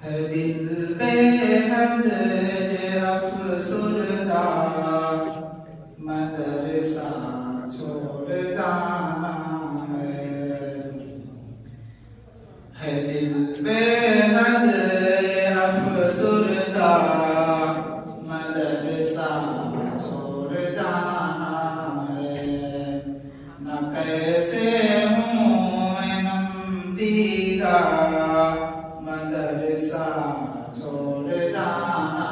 दिल बेहद अफसुरदा मदरसा छोड़ जाना है दिल बेहद अफसुरदा मदरसा छोड़ जाना है न कैसे हूँ मैं नमदीदा मदरसा छोड़ जाना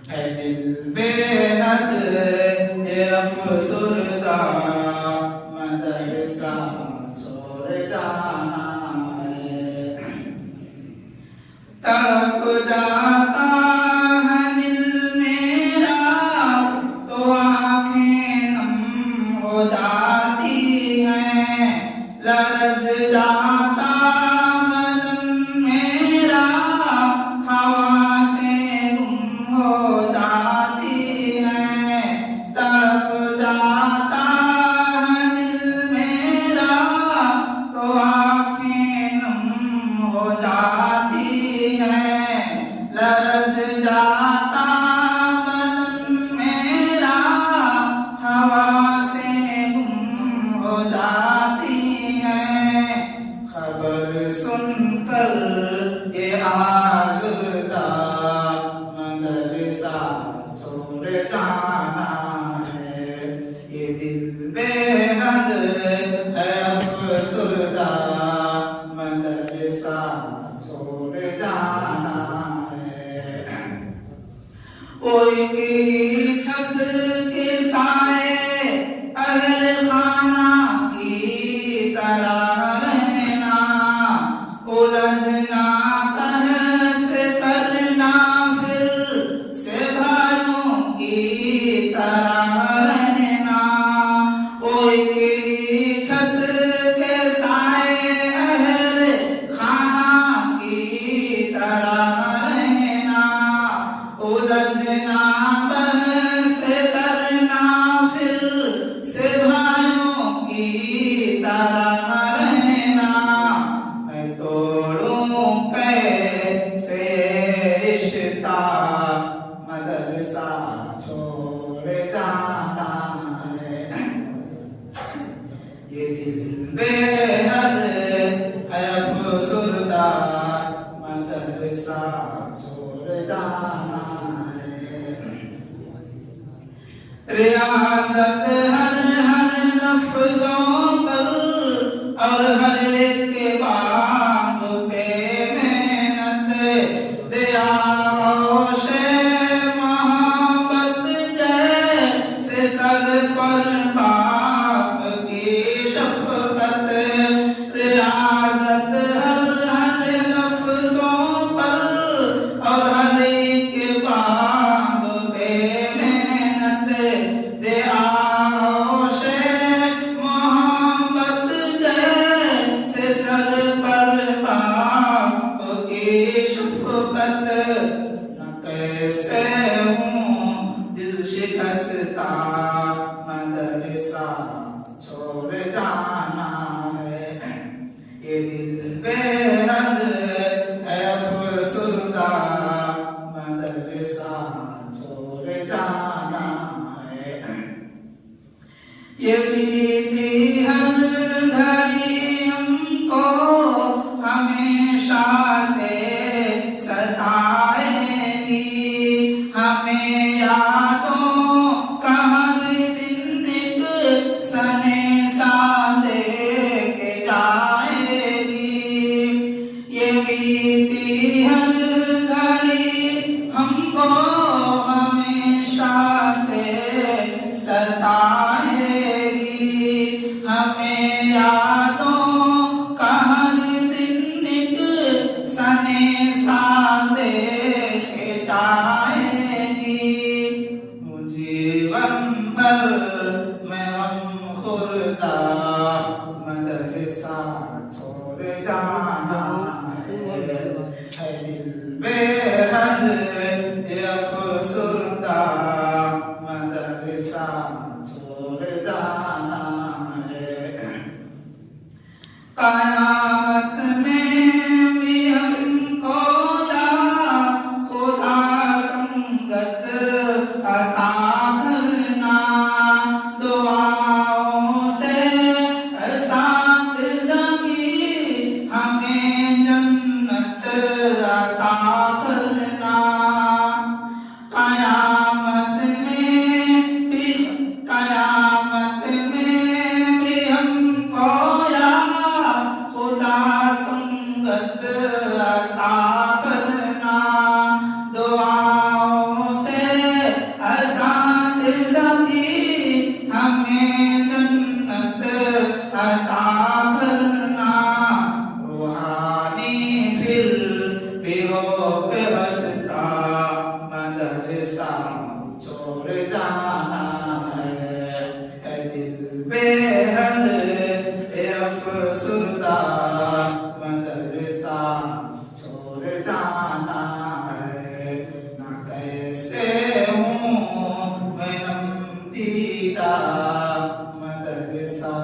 है दिल बेहद अफसुरदा मदरसा छोड़ जाना है तड़प जाता है दिल मेरा तो आँखें नम हो जाती हैं लरज़ जाता खबर सुनकर ये आज़ुदा मदरसा छोड़ जाना है ये दिल बेहद अफसुरदा मदरसा छोड़ जाना है कोई की छत के साए अहल खाना की तरह उलझना बहस करना फिर से भाइयों की तरह रहना कोई की छत के साए अहल खाना की तरह रहना उलझना बहस करना फिर से भाइयों की तरह मदरसा छोड़ जाना है ये दिल बेहद अफसुरदा मदरसा छोड़ जाना है रियासत हर हर लफ्जों पर और हर एक के बात पे मेहनत दिया सर पर बाप की शफ़क़त रियासत हर हर लफ्ज़ों पर और हर एक बाप पे मेहनत दे आओशे मोहब्बत जैसे सर पर बाप की शफ़क़त न कैसे हूँ दिल शिकस्ता मदरसा छोड़ जाना है ये दिल बेहद अफसुरदा मदरसा छोड़ जाना है ये बीती हर घड़ी हमको हमेशा से सताएगी हमें यादों बीती हर घड़ी हमको हमेशा से सताएगी हमें यादों का हर दिन एक सने सा देखे जाएगी जीवन भर मैं हम खुर्दा मदरसा छोड़ जाना है दिल बेहद अफसुरदा मदरसा छोड़ जाना है कयामत में भी हम अता करना रूहानी फिर बिरो पे बसता मदरसा छोड़ जाना है दिल बेहद अफसुदा मदरसा छोड़ जाना है ना कैसे हूँ मैं नमदीदा मदरसा